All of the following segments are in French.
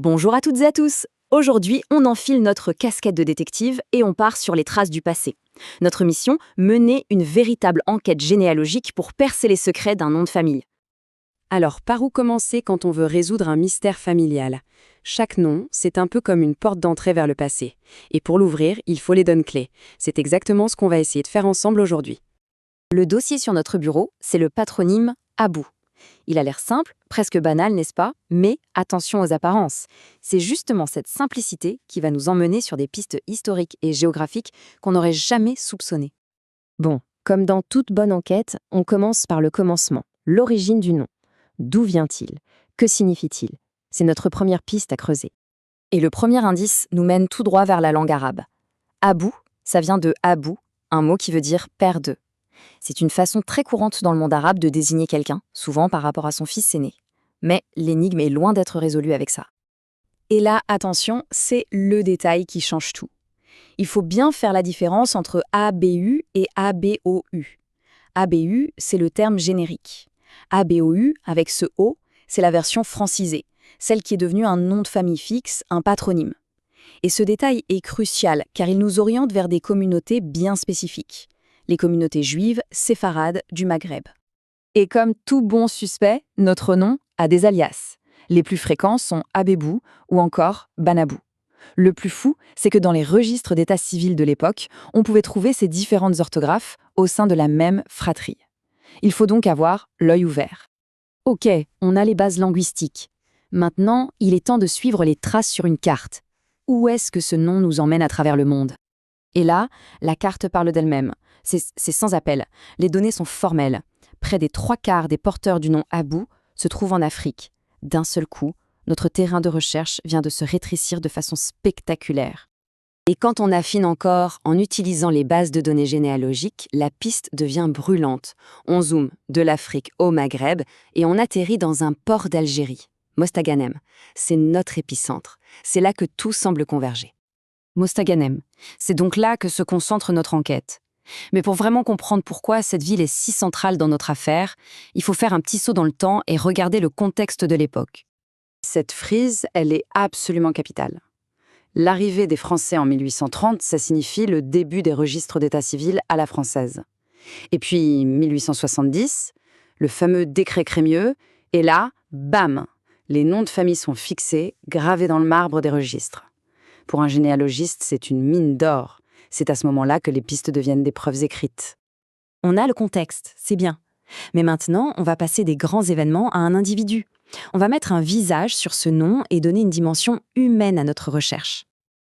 Bonjour à toutes et à tous. Aujourd'hui, on enfile notre casquette de détective et on part sur les traces du passé. Notre mission, mener une véritable enquête généalogique pour percer les secrets d'un nom de famille. Alors, par où commencer quand on veut résoudre un mystère familial? Chaque nom, c'est un peu comme une porte d'entrée vers le passé. Et pour l'ouvrir, il faut les donnes clés. C'est exactement ce qu'on va essayer de faire ensemble aujourd'hui. Le dossier sur notre bureau, c'est le patronyme Abou. Il a l'air simple, presque banal, n'est-ce pas? Mais attention aux apparences. C'est justement cette simplicité qui va nous emmener sur des pistes historiques et géographiques qu'on n'aurait jamais soupçonnées. Bon, comme dans toute bonne enquête, on commence par le commencement, l'origine du nom. D'où vient-il? Que signifie-t-il? C'est notre première piste à creuser. Et le premier indice nous mène tout droit vers la langue arabe. Abou, ça vient de Abou, un mot qui veut dire père de. C'est une façon très courante dans le monde arabe de désigner quelqu'un, souvent par rapport à son fils aîné. Mais l'énigme est loin d'être résolue avec ça. Et là, attention, c'est le détail qui change tout. Il faut bien faire la différence entre ABU et ABOU. ABU, c'est le terme générique. ABOU, avec ce O, c'est la version francisée, celle qui est devenue un nom de famille fixe, un patronyme. Et ce détail est crucial car il nous oriente vers des communautés bien spécifiques. Les communautés juives séfarades du Maghreb. Et comme tout bon suspect, notre nom a des alias. Les plus fréquents sont Abébou ou encore Banabou. Le plus fou, c'est que dans les registres d'état civil de l'époque, on pouvait trouver ces différentes orthographes au sein de la même fratrie. Il faut donc avoir l'œil ouvert. Ok, on a les bases linguistiques. Maintenant, il est temps de suivre les traces sur une carte. Où est-ce que ce nom nous emmène à travers le monde? Et là, la carte parle d'elle-même. C'est sans appel. Les données sont formelles. Près des 3/4 des porteurs du nom Abou se trouvent en Afrique. D'un seul coup, notre terrain de recherche vient de se rétrécir de façon spectaculaire. Et quand on affine encore en utilisant les bases de données généalogiques, la piste devient brûlante. On zoome de l'Afrique au Maghreb et on atterrit dans un port d'Algérie, Mostaganem. C'est notre épicentre. C'est là que tout semble converger. Mostaganem, c'est donc là que se concentre notre enquête. Mais pour vraiment comprendre pourquoi cette ville est si centrale dans notre affaire, il faut faire un petit saut dans le temps et regarder le contexte de l'époque. Cette frise, elle est absolument capitale. L'arrivée des Français en 1830, ça signifie le début des registres d'état civil à la française. Et puis 1870, le fameux décret Crémieux, et là, bam, les noms de famille sont fixés, gravés dans le marbre des registres. Pour un généalogiste, c'est une mine d'or. C'est à ce moment-là que les pistes deviennent des preuves écrites. On a le contexte, c'est bien. Mais maintenant, on va passer des grands événements à un individu. On va mettre un visage sur ce nom et donner une dimension humaine à notre recherche.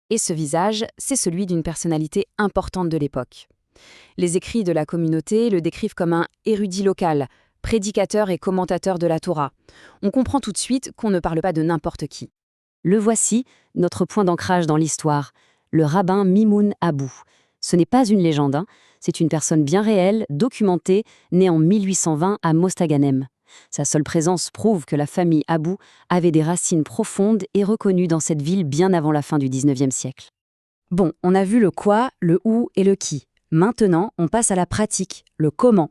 Et ce visage, c'est celui d'une personnalité importante de l'époque. Les écrits de la communauté le décrivent comme un érudit local, prédicateur et commentateur de la Torah. On comprend tout de suite qu'on ne parle pas de n'importe qui. Le voici, notre point d'ancrage dans l'histoire, le rabbin Mimoun Abou. Ce n'est pas une légende, c'est une personne bien réelle, documentée, née en 1820 à Mostaganem. Sa seule présence prouve que la famille Abou avait des racines profondes et reconnues dans cette ville bien avant la fin du 19e siècle. Bon, on a vu le quoi, le où et le qui. Maintenant, on passe à la pratique, le comment.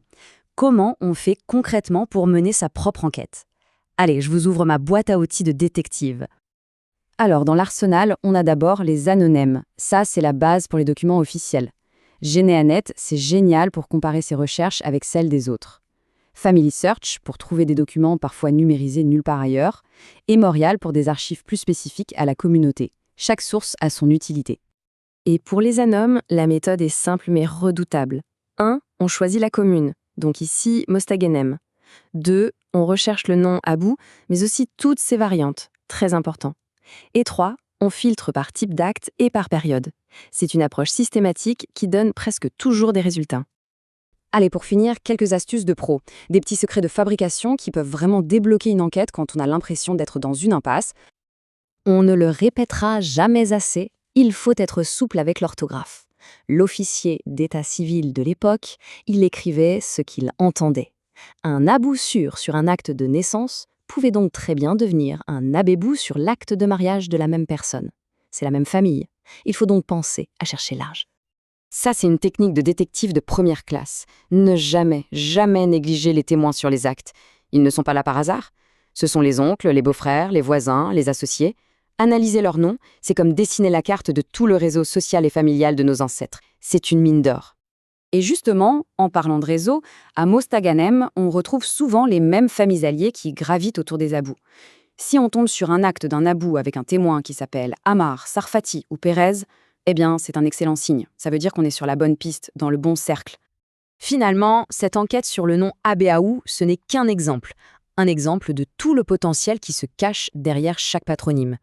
Comment on fait concrètement pour mener sa propre enquête? Allez, je vous ouvre ma boîte à outils de détective. Alors, dans l'arsenal, on a d'abord les anonymes. Ça, c'est la base pour les documents officiels. Généanet, c'est génial pour comparer ses recherches avec celles des autres. Family Search, pour trouver des documents parfois numérisés nulle part ailleurs. Et Morial, pour des archives plus spécifiques à la communauté. Chaque source a son utilité. Et pour les anomes, la méthode est simple mais redoutable. 1. On choisit la commune, donc ici Mostaganem. 2. On recherche le nom Abou, mais aussi toutes ses variantes, très important. Et 3. On filtre par type d'acte et par période. C'est une approche systématique qui donne presque toujours des résultats. Allez, pour finir, quelques astuces de pro. Des petits secrets de fabrication qui peuvent vraiment débloquer une enquête quand on a l'impression d'être dans une impasse. On ne le répétera jamais assez, il faut être souple avec l'orthographe. L'officier d'état civil de l'époque, il écrivait ce qu'il entendait. Un abou sûr sur un acte de naissance pouvait donc très bien devenir un abébou sur l'acte de mariage de la même personne. C'est la même famille. Il faut donc penser à chercher large. Ça, c'est une technique de détective de première classe. Ne jamais, jamais négliger les témoins sur les actes. Ils ne sont pas là par hasard. Ce sont les oncles, les beaux-frères, les voisins, les associés. Analyser leurs noms, c'est comme dessiner la carte de tout le réseau social et familial de nos ancêtres. C'est une mine d'or. Et justement, en parlant de réseau, à Mostaganem, on retrouve souvent les mêmes familles alliées qui gravitent autour des Abous. Si on tombe sur un acte d'un Abou avec un témoin qui s'appelle Amar, Sarfati ou Pérez, eh bien, c'est un excellent signe. Ça veut dire qu'on est sur la bonne piste, dans le bon cercle. Finalement, cette enquête sur le nom Abéaou, ce n'est qu'un exemple. Un exemple de tout le potentiel qui se cache derrière chaque patronyme.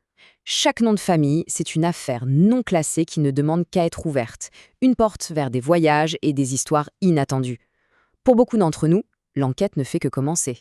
Chaque nom de famille, c'est une affaire non classée qui ne demande qu'à être ouverte. Une porte vers des voyages et des histoires inattendues. Pour beaucoup d'entre nous, l'enquête ne fait que commencer.